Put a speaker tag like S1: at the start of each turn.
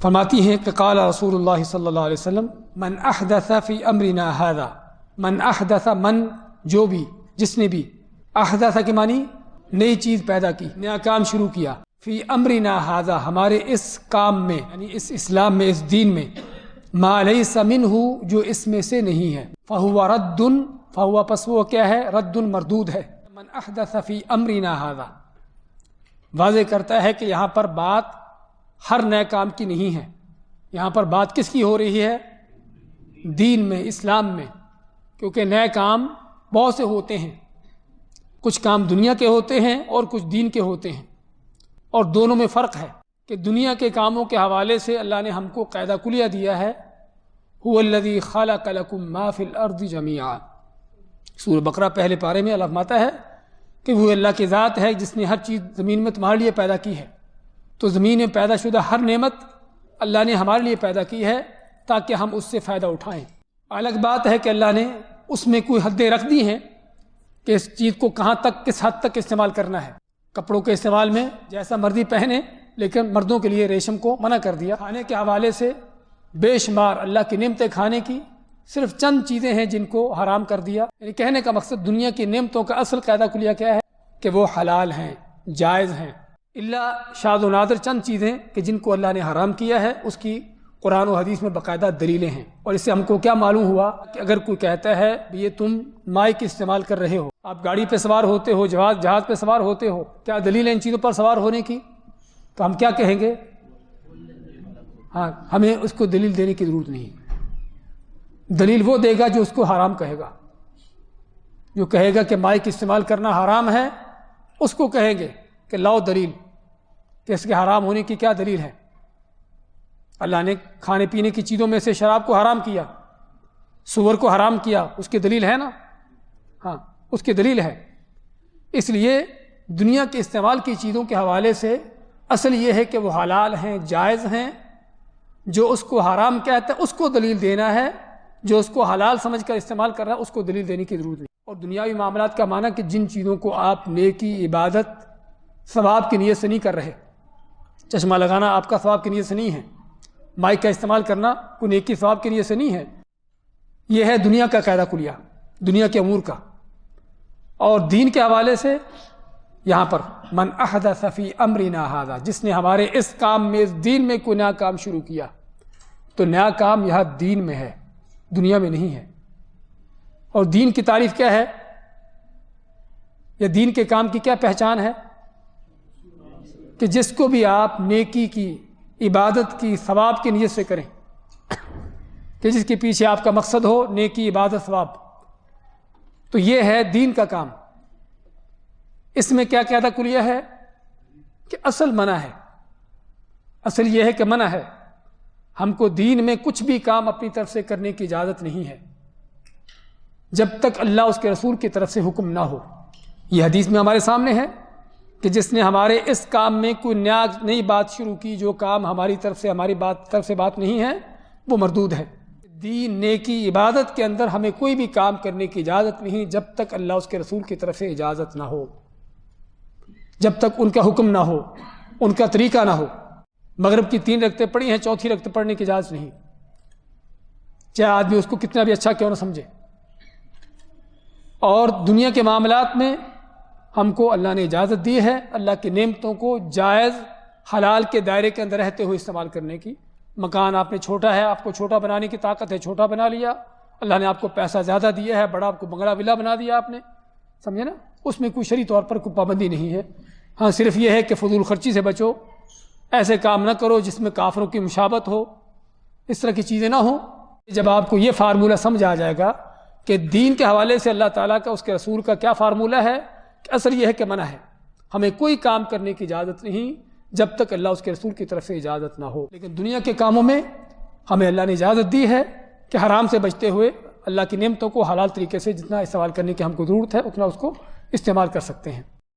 S1: فرماتی ہیں کہ قال رسول اللہ صلی اللہ علیہ وسلم من احدث فی امرنا ھذا، من احدث، من جو بھی، جس نے بھی، احدث کے معنی نئی چیز پیدا کی، نیا کام شروع کیا، فی امرنا ھذا، ہمارے اس کام میں، یعنی اس اسلام میں، اس دین میں، ما لیس منہ، جو اس میں سے نہیں ہے، فہو رد، فہو پس وہ کیا ہے، رد مردود ہے۔ من احدث فی امرنا ھذا واضح کرتا ہے کہ یہاں پر بات ہر نئے کام کی نہیں ہے، یہاں پر بات کس کی ہو رہی ہے؟ دین میں، اسلام میں، کیونکہ نئے کام بہت سے ہوتے ہیں، کچھ کام دنیا کے ہوتے ہیں اور کچھ دین کے ہوتے ہیں، اور دونوں میں فرق ہے کہ دنیا کے کاموں کے حوالے سے اللہ نے ہم کو قاعدہ کلیہ دیا ہے، هو الذی خلق لکم ما فی الارض جمیعا، سورہ بقرہ پہلے پارے میں اللہ فرماتا ہے کہ وہ اللہ کی ذات ہے جس نے ہر چیز زمین میں تمہارے لیے پیدا کی ہے۔ تو زمین میں پیدا شدہ ہر نعمت اللہ نے ہمارے لیے پیدا کی ہے تاکہ ہم اس سے فائدہ اٹھائیں۔ الگ بات ہے کہ اللہ نے اس میں کوئی حدیں رکھ دی ہیں کہ اس چیز کو کہاں تک، کس حد تک استعمال کرنا ہے۔ کپڑوں کے استعمال میں جیسا مرضی پہنے، لیکن مردوں کے لیے ریشم کو منع کر دیا۔ کھانے کے حوالے سے بے شمار اللہ کی نعمتیں کھانے کی، صرف چند چیزیں ہیں جن کو حرام کر دیا۔ یعنی کہنے کا مقصد دنیا کی نعمتوں کا اصل قاعدہ کلیہ کیا ہے کہ وہ حلال ہیں، جائز ہیں، اللہ شاذ و نادر چند چیزیں کہ جن کو اللہ نے حرام کیا ہے، اس کی قرآن و حدیث میں باقاعدہ دلیلیں ہیں۔ اور اس سے ہم کو کیا معلوم ہوا کہ اگر کوئی کہتا ہے یہ تم مائک استعمال کر رہے ہو، آپ گاڑی پہ سوار ہوتے ہو، جہاز پہ سوار ہوتے ہو، کیا دلیل ہے ان چیزوں پر سوار ہونے کی؟ تو ہم کیا کہیں گے؟ ہاں، ہمیں اس کو دلیل دینے کی ضرورت نہیں۔ دلیل وہ دے گا جو اس کو حرام کہے گا، جو کہے گا کہ مائک استعمال کرنا حرام ہے، اس کو کہیں گے کہ لاؤ دلیل کہ اس کے حرام ہونے کی کیا دلیل ہے۔ اللہ نے کھانے پینے کی چیزوں میں سے شراب کو حرام کیا، سور کو حرام کیا، اس کی دلیل ہے نا؟ ہاں، اس کی دلیل ہے۔ اس لیے دنیا کے استعمال کی چیزوں کے حوالے سے اصل یہ ہے کہ وہ حلال ہیں، جائز ہیں۔ جو اس کو حرام کہتا ہے اس کو دلیل دینا ہے، جو اس کو حلال سمجھ کر استعمال کر رہا ہے اس کو دلیل دینے کی ضرورت نہیں۔ اور دنیاوی معاملات کا معنی کہ جن چیزوں کو آپ نیکی، عبادت، ثواب کی نیت سے نہیں کر رہے، چشمہ لگانا آپ کا ثواب کی نیت سے نہیں ہے، مائک کا استعمال کرنا کوئی نیکی ثواب کی نیت سے نہیں ہے، یہ ہے دنیا کا قاعدہ کلیہ، دنیا کے امور کا۔ اور دین کے حوالے سے یہاں پر من احدث فی امرنا ھذا، جس نے ہمارے اس کام میں، اس دین میں کوئی نیا کام شروع کیا، تو نیا کام یہاں دین میں ہے، دنیا میں نہیں ہے۔ اور دین کی تعریف کیا ہے، یا دین کے کام کی کیا پہچان ہے؟ کہ جس کو بھی آپ نیکی کی، عبادت کی، ثواب کی نیت سے کریں، کہ جس کے پیچھے آپ کا مقصد ہو نیکی، عبادت، ثواب، تو یہ ہے دین کا کام۔ اس میں کیا قاعدہ کلیہ ہے کہ اصل منع ہے، اصل یہ ہے کہ منع ہے، ہم کو دین میں کچھ بھی کام اپنی طرف سے کرنے کی اجازت نہیں ہے جب تک اللہ اس کے رسول کی طرف سے حکم نہ ہو۔ یہ حدیث میں ہمارے سامنے ہے کہ جس نے ہمارے اس کام میں کوئی نئی بات شروع کی، جو کام ہماری طرف سے، ہماری طرف سے بات نہیں ہے، وہ مردود ہے۔ دین، نیکی، عبادت کے اندر ہمیں کوئی بھی کام کرنے کی اجازت نہیں جب تک اللہ اس کے رسول کی طرف سے اجازت نہ ہو، جب تک ان کا حکم نہ ہو، ان کا طریقہ نہ ہو۔ مغرب کی 3 رکعتیں پڑھی ہیں، 4تھی رکعت پڑھنے کی اجازت نہیں، چاہے آدمی اس کو کتنا بھی اچھا کیوں نہ سمجھے۔ اور دنیا کے معاملات میں ہم کو اللہ نے اجازت دی ہے اللہ کی نعمتوں کو جائز، حلال کے دائرے کے اندر رہتے ہوئے استعمال کرنے کی۔ مکان آپ نے چھوٹا ہے، آپ کو چھوٹا بنانے کی طاقت ہے، چھوٹا بنا لیا۔ اللہ نے آپ کو پیسہ زیادہ دیا ہے، بڑا آپ کو بنگلہ ولا بنا دیا آپ نے، سمجھے نا؟ اس میں کوئی شرعی طور پر کوئی پابندی نہیں ہے۔ ہاں، صرف یہ ہے کہ فضول خرچی سے بچو، ایسے کام نہ کرو جس میں کافروں کی مشابت ہو، اس طرح کی چیزیں نہ ہوں۔ جب آپ کو یہ فارمولہ سمجھ آ جائے گا کہ دین کے حوالے سے اللہ تعالیٰ کا، اس کے رسول کا کیا فارمولہ ہے، کہ اصل یہ ہے کہ منع ہے، ہمیں کوئی کام کرنے کی اجازت نہیں جب تک اللہ اس کے رسول کی طرف سے اجازت نہ ہو۔ لیکن دنیا کے کاموں میں ہمیں اللہ نے اجازت دی ہے کہ حرام سے بچتے ہوئے اللہ کی نعمتوں کو حلال طریقے سے جتنا استعمال کرنے کی ہم کو ضرورت ہے اتنا اس کو استعمال کر سکتے ہیں۔